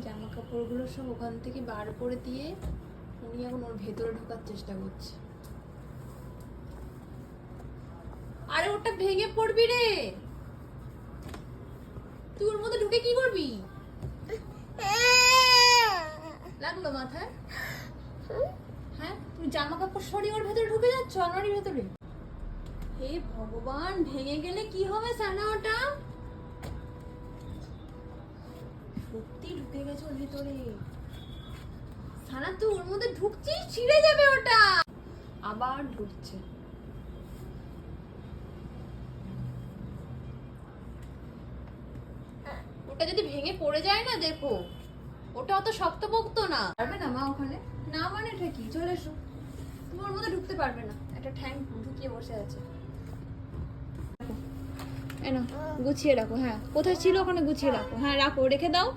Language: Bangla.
জামা কাপড়গুলো সব ওখান থেকে বার করে দিয়ে উনি এখন ওর ভেতরে ঢোকার চেষ্টা করছে। আরে ওটা ভেঙে পড়বি রে, তুই ওর মধ্যে ঢুকে কি করবি? লাগলো মাথায়? হ্যাঁ, তুমি জামা কাপড় সরিয়ে ওর ভেতরে ঢুকে যাচ্ছ আলমারির ভেতরে। হে ভগবান, ভেঙে গেলে কি হবে সানা? ওটা সত্যি ঢুকে গেছে ওর ভেতরে। সানা তুই ওর মধ্যে ঢুকছিস, ছিঁড়ে যাবে ওটা। আবার ঢুকছে। ওটা যদি ভেঙে পড়ে যায় না, দেখো ওটা অত শক্তপোক্ত না। পারবে না মা ওখানে? না মানে এটা কি? চলে এসো, তুমি ওর মধ্যে ঢুকতে পারবে না। একটা ঠ্যাং ঢুকিয়ে বসে আছে। এনো গুছিয়ে রাখো। হ্যাঁ, কোথায় ছিল ওখানে গুছিয়ে রাখো। হ্যাঁ রাখো, রেখে দাও।